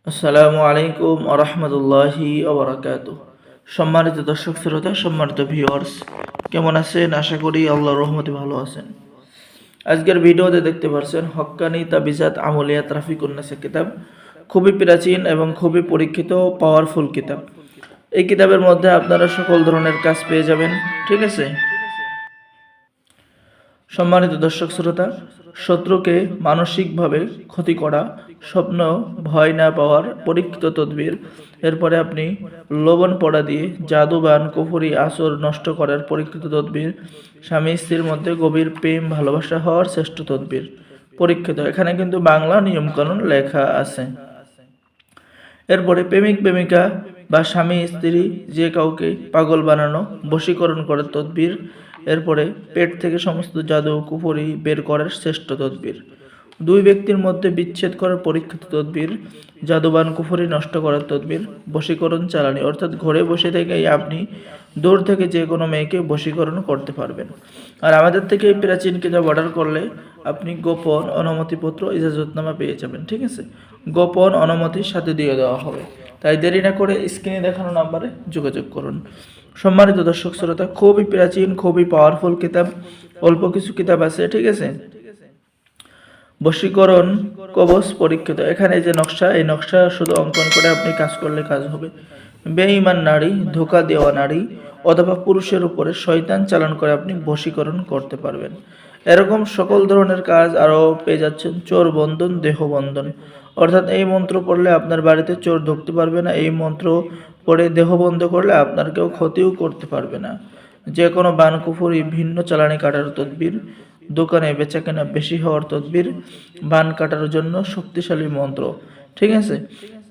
আসসালামু আলাইকুম ওয়া রাহমাতুল্লাহি ওয়া বারাকাতুহু। সম্মানিত দর্শক শ্রোতা, সম্মানিত ভিউয়ার্স, কেমন আছেন? আশা করি আল্লাহর রহমতে ভালো আছেন। আজকের ভিডিওতে দেখতে পাচ্ছেন হক্কানি তাবিজাত আমলিয়াত রাফিকুন নাসা কিতাব, খুবই প্রাচীন এবং খুবই পরীক্ষিত পাওয়ারফুল কিতাব। এই কিতাবের মধ্যে আপনারা সকল ধরনের কাজ পেয়ে যাবেন, ঠিক আছে? সম্মানিত দর্শক শ্রোতা, শত্রুকে মানসিকভাবে ক্ষতি করা, স্বপ্ন ভয় না পাওয়ার পরীক্ষিত তদবির। এরপরে আপনি লবণ পড়া দিয়ে জাদুবান কুফরি আসর নষ্ট করার পরীক্ষিত তদবির। স্বামী স্ত্রীর মধ্যে গভীর প্রেম ভালোবাসা হওয়ার শ্রেষ্ঠ তদবির পরীক্ষিত। এখানে কিন্তু বাংলা নিয়মকানুন লেখা আছে। এরপরে প্রেমিক প্রেমিকা বা স্বামী স্ত্রী যে কাউকে পাগল বানানো, বশীকরণ করার তদবির। এরপরে পেট থেকে সমস্ত জাদু কুফরি বের করার শ্রেষ্ঠ তদবির। দুই ব্যক্তির মধ্যে বিচ্ছেদ করার পরীক্ষিত তদবির, জাদুবান কুফরি নষ্ট করার তদবির, বশীকরণ চালানি, অর্থাৎ ঘরে বসে থেকেই আপনি দূর থেকে যে কোনো মেয়েকে বশীকরণ করতে পারবেন। আর আমাদের থেকে এই প্রাচীন কিতাব অর্ডার করলে আপনি গোপন অনুমতিপত্র ইজাজতনামা পেয়ে যাবেন, ঠিক আছে? গোপন অনুমতির সাথে দিয়ে দেওয়া হবে। তাই দেরি না করে স্ক্রিনে দেখানো নাম্বারে যোগাযোগ করুন। সম্মানিত দর্শক শ্রোতা, খুবই প্রাচীন খুবই পাওয়ারফুল কিতাব, অল্প কিছু কিতাব আছে, ঠিক আছে? বশীকরণ কবচ পরীক্ষিত। এখানে যে নকশা, এই নকশা শুধু অঙ্কন করে আপনি কাজ করলে কাজ হবে। বেঈমান নারী, ধোঁকা দেওয়া নারী অথবা পুরুষের উপরে শয়তান চালান করে আপনি বশীকরণ করতে পারবেন। এরকম সকল ধরনের কাজ আরও পেয়ে যাচ্ছেন। চোর বন্ধন, দেহ বন্ধন, অর্থাৎ এই মন্ত্র পড়লে আপনার বাড়িতে চোর ঢুকতে পারবে না। এই মন্ত্র পড়ে দেহ বন্ধ করলে আপনার কেউ ক্ষতিও করতে পারবে না। যে কোনো বানকুফুরি ভিন্ন চালানি কাটার তদবির, দোকানে বেচাকেনা বেশি হওয়ার তদবির, বান কাটার জন্য শক্তিশালী মন্ত্র, ঠিক আছে?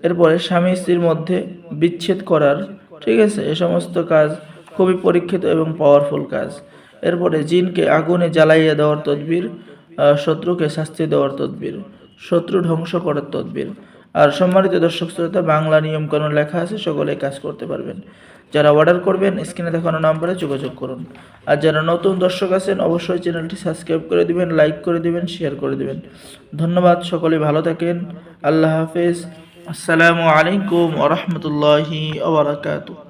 এরপরে স্বামী স্ত্রীর মধ্যে বিচ্ছেদ করার, ঠিক আছে? এ সমস্ত কাজ খুবই পরীক্ষিত এবং পাওয়ারফুল কাজ। এরপরে জিনকে আগুনে জ্বালাইয়া দেওয়ার তদবির, শত্রুকে শাস্তি দেওয়ার তদবির, শত্রু ধ্বংস করার তদবির। আর সম্মানিত দর্শক শ্রোতা, বাংলা নিয়মকানুন লেখা আছে, সকলে কাজ করতে পারবেন। যারা অর্ডার করবেন স্ক্রিনে দেখানো নাম্বারে যোগাযোগ করুন। আর যারা নতুন দর্শক আছেন অবশ্যই চ্যানেলটি সাবস্ক্রাইব করে দিবেন, লাইক করে দিবেন, শেয়ার করে দিবেন। ধন্যবাদ, সকলে ভালো থাকেন। আল্লাহ হাফেজ। আসসালামু আলাইকুম ওয়া রাহমাতুল্লাহি ওয়া বারাকাতুহু।